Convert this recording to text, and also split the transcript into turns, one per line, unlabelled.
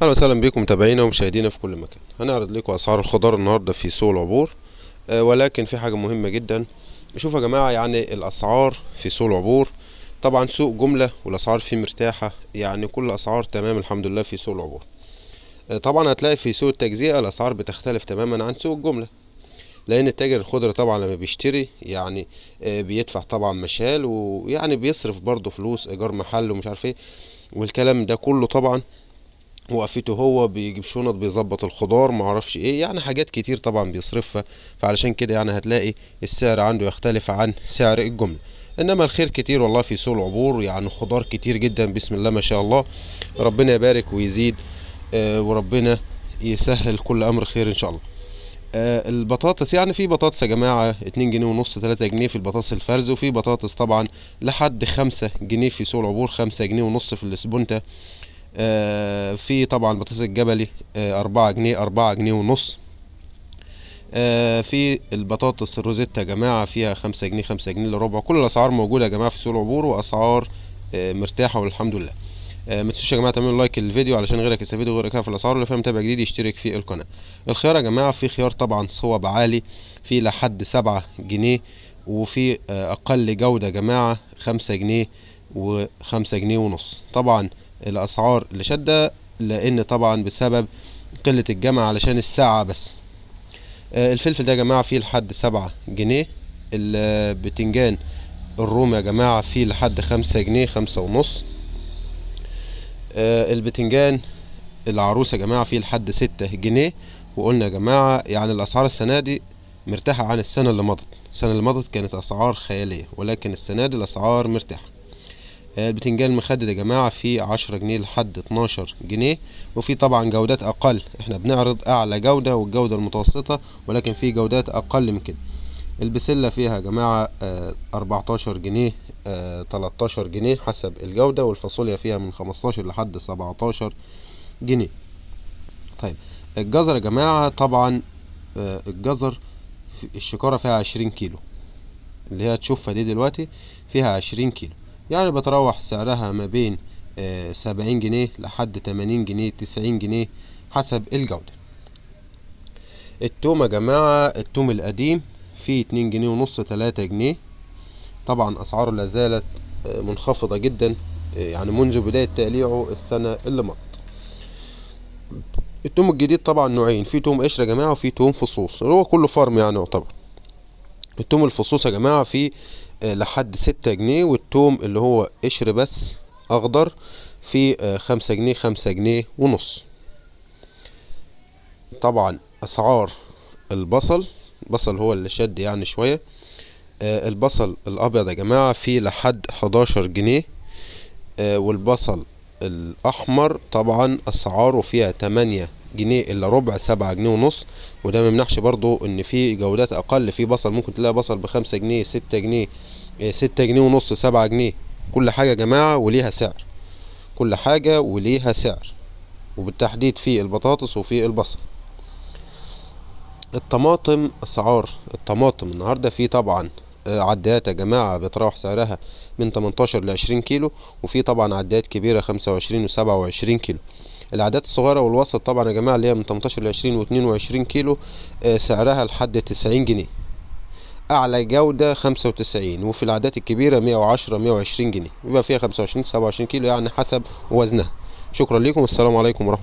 اهلا وسهلا بكم متابعينا ومشاهدينا في كل مكان. هنعرض لكم اسعار الخضار النهارده في سوق العبور. ولكن في حاجه مهمه جدا. شوفوا يا جماعه، يعني الاسعار في سوق العبور طبعا سوق جمله والاسعار فيه مرتاحه، يعني كل الاسعار تمام الحمد لله في سوق العبور. طبعا هتلاقي في سوق التجزئه الاسعار بتختلف تماما عن سوق الجمله، لان التاجر الخضري طبعا لما بيشتري يعني بيدفع طبعا مشال، ويعني بيصرف برضه فلوس ايجار محل ومش عارف ايه والكلام ده كله. طبعا وقفته هو بيجيب شنط، بيظبط الخضار، معرفش ايه، يعني حاجات كتير طبعا بيصرفها. فعلشان كده يعني هتلاقي السعر عنده يختلف عن سعر الجملة. انما الخير كتير والله في سوق العبور، يعني خضار كتير جدا بسم الله ما شاء الله. ربنا يبارك ويزيد، وربنا يسهل كل امر خير ان شاء الله. البطاطس، يعني في بطاطس يا جماعة 2 جنيه ونص 3 جنيه في البطاطس الفرز، وفي بطاطس طبعا لحد 5 جنيه في سوق العبور، 5 جنيه ونص في الاسبونتا. في طبعا بطاطس الجبلي 4 جنيه 4 جنيه ونص. في البطاطس الروزيتا يا جماعة فيها 5 جنيه 5 جنيه الا ربع. كل الأسعار موجودة يا جماعة في سوق العبور، وأسعار مرتاحة والحمد لله. ما تنسوش يا جماعة تعملوا لايك للفيديو علشان غيرك يستفيد وغيرك في الأسعار. اللي فيها متابع جديد يشترك في القناة. الخيار يا جماعة في خيار طبعا صوب عالي في لحد 7 جنيه، وفي أقل جودة يا جماعة 5 جنيه و5 جنيه ونص. طبعا الأسعار اللي شادة لأن طبعا بسبب قلة الجمع علشان الساعة بس. الفلفل ده يا جماعة فيه لحد 7 جنيه. البتنجان الرومي يا جماعة فيه لحد 5 جنيه 5 ونص. البتنجان العروس يا جماعة فيه لحد 6 جنيه. وقلنا يا جماعة يعني الأسعار السنة دي مرتاحة عن السنة اللي مضت. السنة اللي مضت كانت أسعار خيالية، ولكن السنة دي الأسعار مرتاحة. البتنجان المخدد يا جماعة فيه 10 جنيه لحد 12 جنيه. وفي طبعا جودات أقل، احنا بنعرض أعلى جودة والجودة المتوسطة، ولكن في جودات أقل من كده. البسلة فيها يا جماعة 14 جنيه 13 جنيه حسب الجودة. والفاصوليا فيها من 15 لحد 17 جنيه. طيب الجزر يا جماعة طبعا الجزر الشكارة فيها 20 كيلو، اللي هي تشوفها دي دلوقتي فيها 20 كيلو، يعني بتروح سعرها ما بين 70 جنيه لحد 80 جنيه 90 جنيه حسب الجودة. التوم يا جماعة التوم القديم فيه 2 جنيه ونص 3 جنيه. طبعا أسعاره لازالت منخفضة جدا، يعني منذ بداية تقليعه السنة اللي مضت. التوم الجديد طبعا نوعين، في توم قشر يا جماعة وفي توم فصوص، اللي هو كله فارم يعني يعتبر. التوم الفصوص يا جماعة فيه لحد 6 جنيه، والتوم اللي هو قشر بس أخضر فيه 5 جنيه 5 جنيه ونص. طبعا أسعار البصل هو اللي شد يعني شوية. البصل الأبيض يا جماعة فيه لحد 11 جنيه. والبصل الأحمر طبعا أسعاره فيها 8 جنيه إلا ربع 7 جنيه ونص. وده ممنحش برضو إن في جودات أقل، في بصل ممكن تلاقي بصل ب5 جنيه 6 جنيه 6 جنيه ونص 7 جنيه. كل حاجة يا جماعة وليها سعر، كل حاجة وليها سعر، وبالتحديد في البطاطس وفي البصل. الطماطم أسعار الطماطم النهاردة في طبعا عدات يا جماعة بتروح سعرها من 18 ل20 كيلو، وفي طبعا عدات كبيرة 25 و27 كيلو. العدات الصغيرة والوسط طبعا يا جماعة اللي هي من 18 ل20 و22 كيلو سعرها لحد 90 جنيه. أعلى جودة 95، وفي العدات الكبيرة 110 120 جنيه، بيبقى فيها 25 27 كيلو يعني حسب وزنها. شكرا لكم والسلام عليكم ورحمة الله.